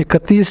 31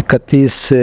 31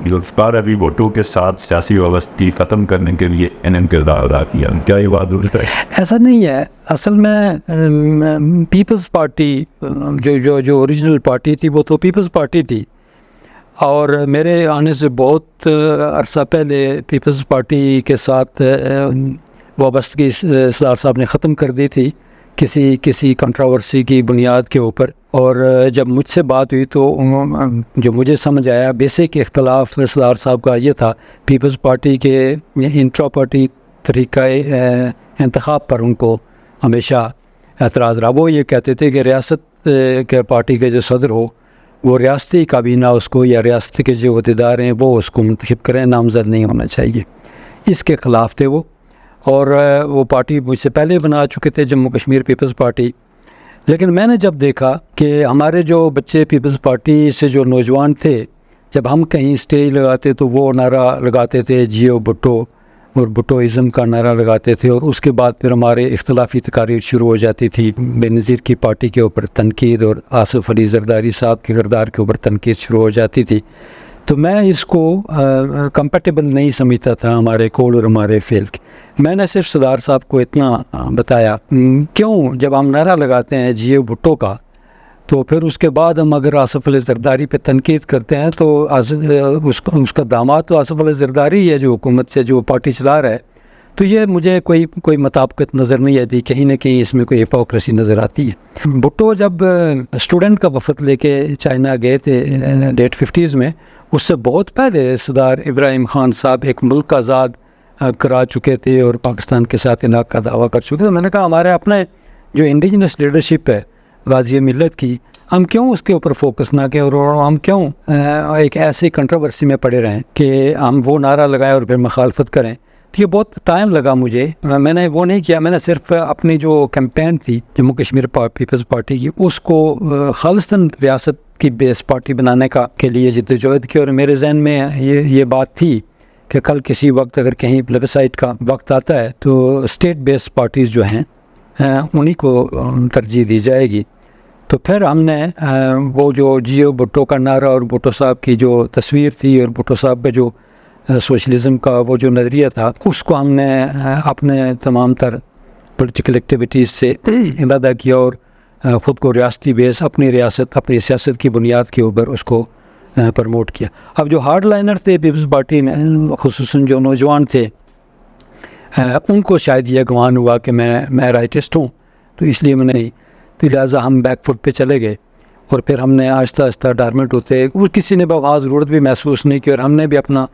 ذوالفقار علی بھٹو کے ساتھ سیاسی وابستگی ختم کرنے کے لیے اہم کردار ادا کیا، کیا یہ بات درست ہے؟ ایسا نہیں ہے. اصل میں پیپلز پارٹی جو اوریجنل پارٹی تھی وہ تو پیپلز پارٹی تھی، اور میرے آنے سے بہت عرصہ پہلے پیپلز پارٹی کے ساتھ وابستگی سردار صاحب نے ختم کر دی تھی کسی کنٹراورسی کی بنیاد کے اوپر. اور جب مجھ سے بات ہوئی تو جو مجھے سمجھ آیا بیسک اختلاف سردار صاحب کا یہ تھا، پیپلز پارٹی کے انٹرا پارٹی طریقہ انتخاب پر ان کو ہمیشہ اعتراض رہا. وہ یہ کہتے تھے کہ ریاست کے پارٹی کے جو صدر ہو وہ ریاستی کابینہ اس کو یا ریاست کے جو عہدیدار ہیں وہ اس کو منتخب کریں، نامزد نہیں ہونا چاہیے. اس کے خلاف تھے وہ، اور وہ پارٹی مجھ سے پہلے بنا چکے تھے، جموں کشمیر پیپلز پارٹی. لیکن میں نے جب دیکھا کہ ہمارے جو بچے پیپلز پارٹی سے جو نوجوان تھے، جب ہم کہیں اسٹیج لگاتے تو وہ نعرہ لگاتے تھے جیو بھٹو، اور بھٹوازم کا نعرہ لگاتے تھے، اور اس کے بعد پھر ہمارے اختلافی تقاریر شروع ہو جاتی تھی. بے نظیر کی پارٹی کے اوپر تنقید اور آصف علی زرداری صاحب کے کردار کے اوپر تنقید شروع ہو جاتی تھی. تو میں اس کو کمپیٹیبل نہیں سمجھتا تھا ہمارے کوڈ اور ہمارے فیل کے. میں نے صرف سردار صاحب کو اتنا بتایا، کیوں جب ہم نعرہ لگاتے ہیں جیو بھٹو کا، تو پھر اس کے بعد ہم اگر آصف علی زرداری پہ تنقید کرتے ہیں تو اس کا داماد تو آصف علی زرداری ہے جو حکومت سے جو پارٹی چلا رہا ہے. تو یہ مجھے کوئی مطابقت نظر نہیں آتی، کہیں نہ کہیں اس میں کوئی ہپوکریسی نظر آتی ہے. بھٹو جب اسٹوڈنٹ کا وفد لے کے چائنا گئے تھے لیٹ 50s میں، اس سے بہت پہلے سردار ابراہیم خان صاحب ایک ملک آزاد کرا چکے تھے اور پاکستان کے ساتھ انعاق کا دعویٰ کر چکے تھے. میں نے کہا ہمارے اپنے جو انڈیجنس لیڈرشپ ہے غازی ملت کی، ہم کیوں اس کے اوپر فوکس نہ کریں، اور ہم کیوں ایک ایسی کنٹروورسی میں پڑے رہیں کہ ہم وہ نعرہ لگائیں اور پھر مخالفت کریں. تو یہ بہت ٹائم لگا مجھے، میں نے وہ نہیں کیا. میں نے صرف اپنی جو کیمپین تھی جموں کشمیر پیپلز پارٹی کی، اس کو خالصتاً ریاست کی بیس پارٹی بنانے کے لیے جدوجہد کی. اور میرے ذہن میں یہ بات تھی کہ کل کسی وقت اگر کہیں پلیبسائٹ کا وقت آتا ہے تو اسٹیٹ بیس پارٹیز جو ہیں انہی کو ترجیح دی جائے گی. تو پھر ہم نے وہ جو جیو بھٹو کا نعرہ اور بھٹو صاحب کی جو تصویر تھی اور بھٹو صاحب کا جو سوشلزم کا وہ جو نظریہ تھا، اس کو ہم نے اپنے تمام تر پولیٹیکل ایکٹیویٹیز سے علیحدہ کیا اور خود کو ریاستی بیس اپنی ریاست اپنی سیاست کی بنیاد کے اوپر اس کو پروموٹ کیا. اب جو ہارڈ لائنر تھے پیپلز پارٹی میں، خصوصاً جو نوجوان تھے، ان کو شاید یہ گمان ہوا کہ میں رائٹسٹ ہوں، تو اس لیے میں نے نہیں، تو لہٰذا ہم بیک فٹ پہ چلے گئے. اور پھر ہم نے آہستہ آہستہ ڈارمنٹ ہوتے، کسی نے بغاؤ ضرورت بھی محسوس نہیں کی، اور ہم نے بھی اپنا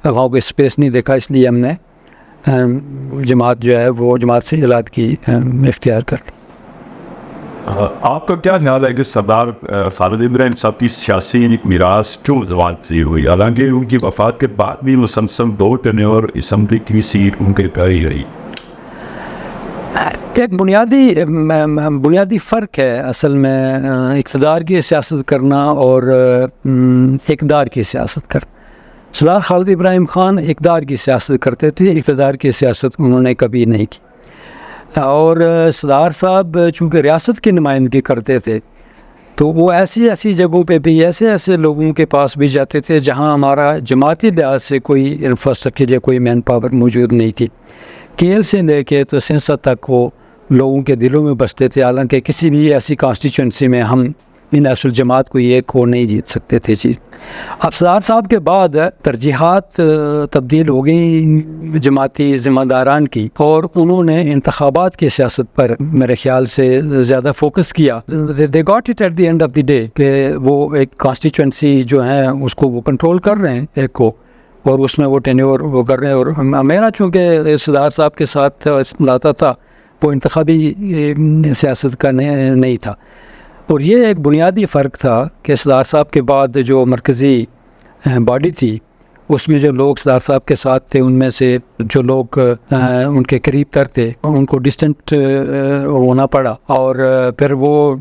بغاؤ کو اسپیس نہیں دیکھا. اس لیے ہم نے جماعت جو ہے وہ جماعت سے علیحدگی اختیار کر لی. آپ کا کیا خیال ہے کہ سردار خالد ابراہیم صاحب کی سیاسی میراث کیوں زوال پذیر ہوئی، حالانکہ ان کی وفات کے بعد بھی مسلسل 2 ٹرنور اسمبلی کی سیٹ ان کے قائم رہی؟ ایک بنیادی فرق ہے اصل میں اقتدار کی سیاست کرنا اور اقدار کی سیاست کرنا. سردار خالد ابراہیم خان اقدار کی سیاست کرتے تھے، اقتدار کی سیاست انہوں نے کبھی نہیں کی. اور سردار صاحب چونکہ ریاست کی نمائندگی کرتے تھے تو وہ ایسی جگہوں پہ بھی ایسے لوگوں کے پاس بھی جاتے تھے جہاں ہمارا جماعتی لحاظ سے کوئی انفراسٹرکچر یا کوئی مین پاور موجود نہیں تھی. کیل سے لے کے تو سینسا تک وہ لوگوں کے دلوں میں بستے تھے، حالانکہ کسی بھی ایسی کانسٹیچوئنسی میں ہم نیشنل جماعت کو ایک ہو نہیں جیت سکتے تھے. اب سردار صاحب کے بعد ترجیحات تبدیل ہو گئی جماعتی ذمہ داران کی، اور انہوں نے انتخابات کی سیاست پر میرے خیال سے زیادہ فوکس کیا. they got it at the end of the day کہ وہ ایک کانسٹیچوئنسی جو ہے اس کو وہ کنٹرول کر رہے ہیں ایک کو، اور اس میں وہ ٹینیور وہ کر رہے ہیں. اور میرا چونکہ سردار صاحب کے ساتھ لاتا تھا وہ انتخابی سیاست کا نہیں تھا. اور یہ ایک بنیادی فرق تھا کہ سردار صاحب کے بعد جو مرکزی باڈی تھی اس میں جو لوگ سردار صاحب کے ساتھ تھے، ان میں سے جو لوگ ان کے قریب تر تھے ان کو ڈسٹنٹ ہونا پڑا. اور پھر وہ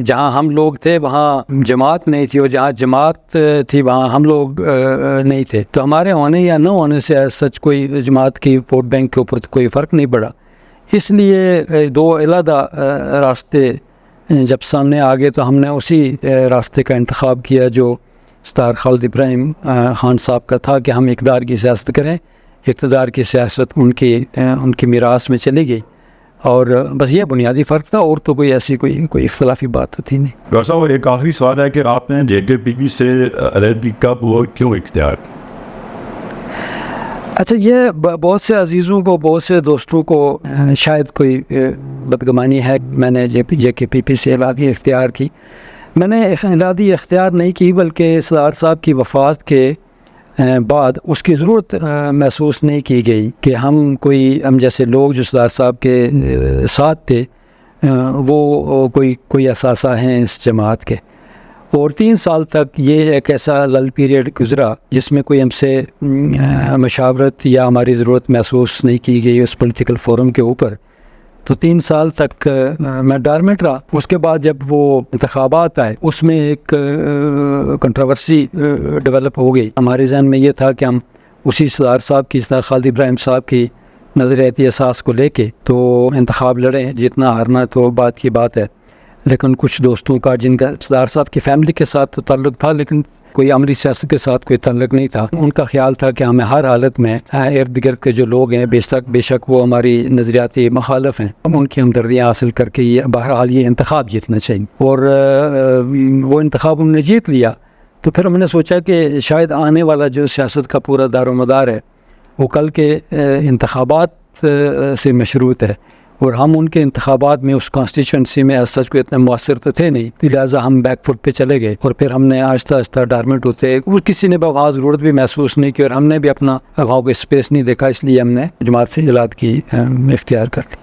جہاں ہم لوگ تھے وہاں جماعت نہیں تھی، اور جہاں جماعت تھی وہاں ہم لوگ نہیں تھے. تو ہمارے ہونے یا نہ ہونے سے سچ کوئی جماعت کی ووٹ بینک کے اوپر کوئی فرق نہیں پڑا. اس لیے 2 علیحدہ راستے جب سامنے آ گئے تو ہم نے اسی راستے کا انتخاب کیا جو سردار خالد ابراہیم خان صاحب کا تھا کہ ہم اقتدار کی سیاست کریں. اقتدار کی سیاست ان کی میراث میں چلی گئی، اور بس یہ بنیادی فرق تھا، اور تو کوئی ایسی کوئی اختلافی بات تو تھی نہیں. ڈاکٹر صاحب ایک آخری سوال ہے کہ آپ نے JKPP سے علیحدگی کب وہ کیوں اختیار؟ اچھا، یہ بہت سے عزیزوں کو، بہت سے دوستوں کو شاید کوئی بدگمانی ہے. میں نے JKPP سے علیحدگی اختیار کی. میں نے علیحدگی اختیار نہیں کی، بلکہ سردار صاحب کی وفات کے بعد اس کی ضرورت محسوس نہیں کی گئی کہ ہم جیسے لوگ جو سردار صاحب کے ساتھ تھے وہ کوئی اثاثہ ہیں اس جماعت کے. اور 3 سال تک یہ ایک ایسا لل پیریڈ گزرا جس میں کوئی ہم سے مشاورت یا ہماری ضرورت محسوس نہیں کی گئی اس پولیٹیکل فورم کے اوپر. تو 3 سال تک میں ڈارمنٹ رہا. اس کے بعد جب وہ انتخابات آئے اس میں ایک کنٹروورسی ڈیولپ ہو گئی. ہمارے ذہن میں یہ تھا کہ ہم اسی سردار صاحب کی، سردار خالد ابراہیم صاحب کی نظریاتی اساس کو لے کے تو انتخاب لڑیں. جتنا ہارنا تو بات کی بات ہے، لیکن کچھ دوستوں کا جن کا سردار صاحب کی فیملی کے ساتھ تو تعلق تھا لیکن کوئی عملی سیاست کے ساتھ کوئی تعلق نہیں تھا، ان کا خیال تھا کہ ہمیں ہر حالت میں ارد گرد کے جو لوگ ہیں بے شک وہ ہماری نظریاتی مخالف ہیں، ہم ان کی ہمدردیاں حاصل کر کے بہرحال یہ انتخاب جیتنا چاہیے. اور وہ انتخاب انہوں نے جیت لیا. تو پھر ہم نے سوچا کہ شاید آنے والا جو سیاست کا پورا دار و مدار ہے وہ کل کے انتخابات سے مشروط ہے، اور ہم ان کے انتخابات میں اس کانسٹیچوئنسی میں سچ کو اتنے مؤثر تو تھے نہیں، لہٰذا ہم بیک فٹ پہ چلے گئے. اور پھر ہم نے آہستہ آہستہ ڈارمنٹ ہوتے، کسی نے بغاؤ ضرورت بھی محسوس نہیں کی، اور ہم نے بھی اپنا بغاؤ کو اسپیس نہیں دیکھا، اس لیے ہم نے جماعت سے علیحدگی اختیار کر لی.